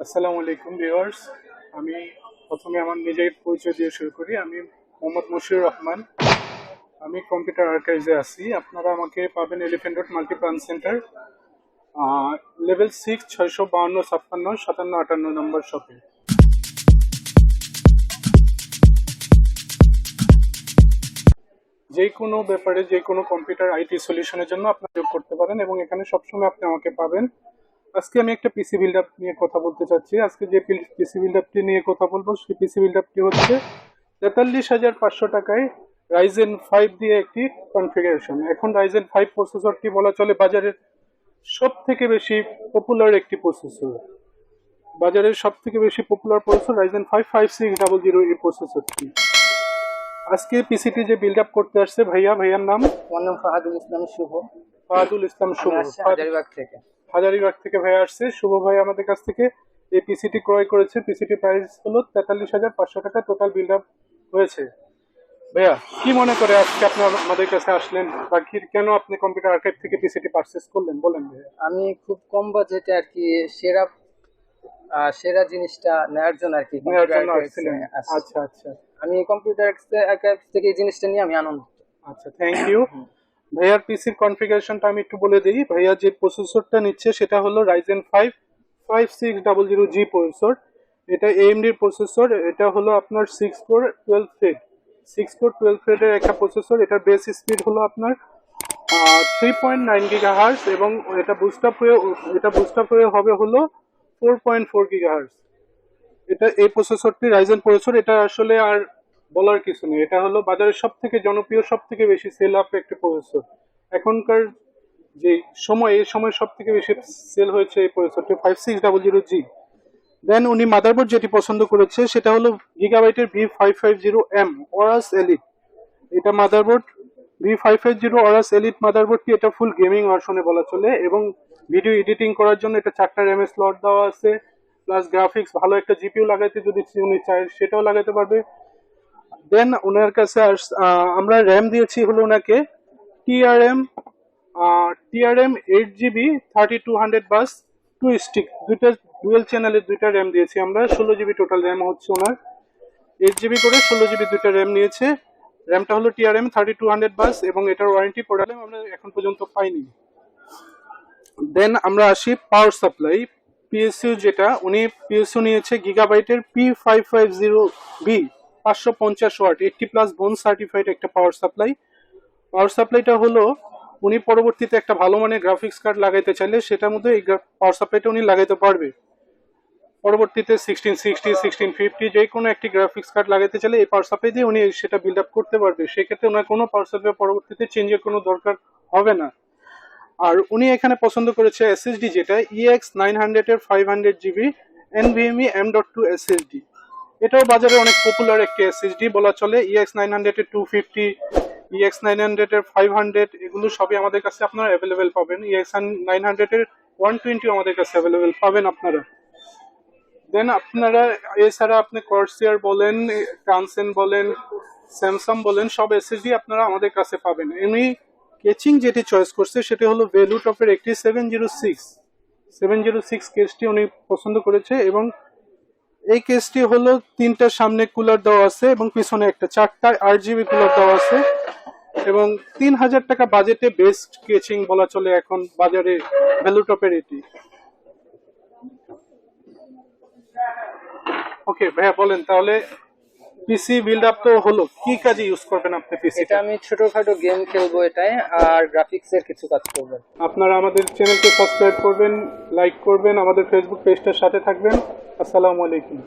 আসসালামু আলাইকুম ভিউয়ার্স। আমি প্রথমে আমার নিজের পরিচয় দিয়ে শুরু করি। আমি মোহাম্মদ মশিউর রহমান। আমি কম্পিউটার আর্কাইভে আছি। আপনারা আমাকে পাবেন elephant road Multiplan centre, level 6, 652, 56, 57, 58 নম্বর শপে। যে কোনো ব্যাপারে যে কোনো কম্পিউটার আইটি সলিউশনের জন্য আপনারা যোগ করতে পারেন এবং এখানে সবসময় আপনি আমাকে পাবেন। আজকে আমি একটা পিসি বিল্ড আপ নিয়ে কথা বলতে চাচ্ছি। আজকে যে পিসি বিল্ড আপটি নিয়ে কথা বলবো সেই পিসি বিল্ড আপটি হচ্ছে 43,500 টাকায় রাইজেন 5 দিয়ে একটি কনফিগারেশন। এখন রাইজেন 5 প্রসেসরটি বলা চলে বাজারের সব থেকে বেশি পপুলার একটি প্রসেসর। বাজারের সব থেকে বেশি পপুলার প্রসেসর রাইজেন 5 5600 এই প্রসেসরটি। আজকে পিসিটি যে বিল্ড আপ করতে আসছে ভাইয়ার নাম? আমার নাম ফাহাদুল ইসলাম শুভ। ফাহাদুল ইসলাম শুভ হাজারিবাগ থেকে ভাইয়া আসছে। শুভ ভাই আমাদের কাছ থেকে এই পিসিটি ক্রয় করেছে। পিসিটি প্রাইস হলো 43,500 টাকা। টোটাল বিল্ড আপ হয়েছে। ভাইয়া কি মনে করে আজকে আপনি আমাদের কাছে আসলেন, বা কেন আপনি কম্পিউটার আর্কাইভ থেকে পিসিটি পারচেজ করলেন বলেন ভাইয়া। আমি খুব কম বাজেটে আর কি সেরা জিনিসটা নেওয়ার জন্য আর কি আচ্ছা আচ্ছা, আমি কম্পিউটার আর্কাইভ থেকে এই জিনিসটা নিয়ে আমি আনন্দ। আচ্ছা, থ্যাংক ইউ। ভাইয়ার পিসির কনফিগারেশনটা আমি একটু বলে দিই। ভাইয়া যে প্রসেসরটা নিচ্ছে সেটা হলো রাইজেন 5 5600G প্রসেসর। এটা এএমডি প্রসেসর। এটা হলো আপনার 6 কোর 12 থ্রেড 6 কোর 12 থ্রেডের একটা প্রসেসর। এটার বেস স্পিড হলো আপনার 3.9 গিগাহার্টজ এবং এটা বুস্ট আপ হয়ে হবে হলো 4.4 গিগাহার্টজ। এই প্রসেসরটি রাইজেন প্রসেসর। এটা আসলে আর বলার কিছু নেই। এটা হলো বাজারের সব থেকে জনপ্রিয়, সব থেকে বেশি সেল আপ একটা প্রসেসর। এখনকার যে এই সময় সব থেকে বেশি সেল হয়েছে এই প্রসেসরটি 5600G। দেন উনি মাদারবোর্ড যেটি পছন্দ করেছে সেটা হলো গিগাবাইটের V550M অরাস এলিট। এটা মাদারবোর্ড V550 অরাস এলিট মাদারবোর্ডটি। এটা ফুল গেমিং ভার্সনে বলা চলে এবং ভিডিও এডিটিং করার জন্য এটা 4টা র্যাম স্লট দেওয়া আছে, প্লাস গ্রাফিক্স ভালো একটা জিপিইউ লাগাইতে যদি উনি চায় সেটাও লাগাতে পারবে। দেন ওনার কাছে আমরা র্যাম দিয়েছি হলো ওনাকে টিআরএম 8GB 3200 বাস 2 স্টিক, দুইটা ডুয়েল চ্যানেলের দুইটা র্যাম দিয়েছি আমরা। 16GB টোটাল র্যাম হচ্ছে ওনার। 8GB করে 16GB দুইটা র্যাম নিয়েছে। র্যামটা হলো টিআরএম 3200 বাস এবং এটার ওয়ারেন্টি প্রবলেম আমরা এখন পর্যন্ত পাইনি। দেন আমরা আসি পাওয়ার সাপ্লাই পিএসইউ, যেটা উনি পিএসইউ নিয়েছে গিগাবাইটের P550B 550 ওয়াট 80+ বোন সার্টিফাইড একটা পাওয়ার সাপ্লাই। পাওয়ার সাপ্লাইটা হলো উনি পরবর্তীতে একটা ভালো মানের গ্রাফিক্স কার্ড লাগাইতে চাইলে সেটার মধ্যে এই পাওয়ার সাপ্লাইটা উনি লাগাইতে পারবে। পরবর্তীতে 1660 1650 যে কোনো একটি গ্রাফিক্স কার্ড লাগাইতে চাইলে এই পাওয়ার সাপ্লাই দিয়ে উনি সেটা বিল্ড আপ করতে পারবে। সেক্ষেত্রে ওনার কোনো পাওয়ার সাপ্লাই পরবর্তীতে চেঞ্জের কোনো দরকার হবে না। আর উনি এখানে পছন্দ করেছে এসএসডি, যেটা EX900 এর 500GB NVMe M.2 এসএসডি। এটাও বাজারে অনেক পপুলার একটি এসএসডি বলা চলে। EX900 এর 250, EX900 এর 500 এগুলো সবই আমাদের কাছে আপনারা অ্যাভেলেবেল পাবেন। EX900 এর 120 আমাদের কাছে অ্যাভেলেবেল পাবেন আপনারা। দেন আপনারা এছাড়া আপনি কর্সিয়ার বলেন, ট্রান্সেন বলেন, স্যামসাং বলেন, সব এসএসডি আপনারা আমাদের কাছে পাবেন। এমনি কেচিং যেটি চয়েস করছে সেটি হলো ভ্যালুটপের একটি 706 কেসটি উনি পছন্দ করেছে এবং এই কেসটি হলো 3টা সামনে কুলার দেওয়া আছে এবং পিছনে একটা 4টা 8GB কুলার দেওয়া আছে এবং 3000 টাকা বাজেটে বেস্ট কেচিং বলা চলে এখন বাজারে ভ্যালুটপের এটি। ওকে ভাইয়া বলেন তাহলে পিসি বিল্ড আপ তো হলো, কি কাজে ইউজ করবেন আপনি পিসি? এটা আমি ছোটখাটো গেম খেলবো এটাই, আর গ্রাফিক্স এর কিছু কাজ করব। আপনারা আমাদের চ্যানেলকে সাবস্ক্রাইব করবেন, লাইক করবেন, আমাদের ফেসবুক পেজটার সাথে থাকবেন। আসসালামু আলাইকুম।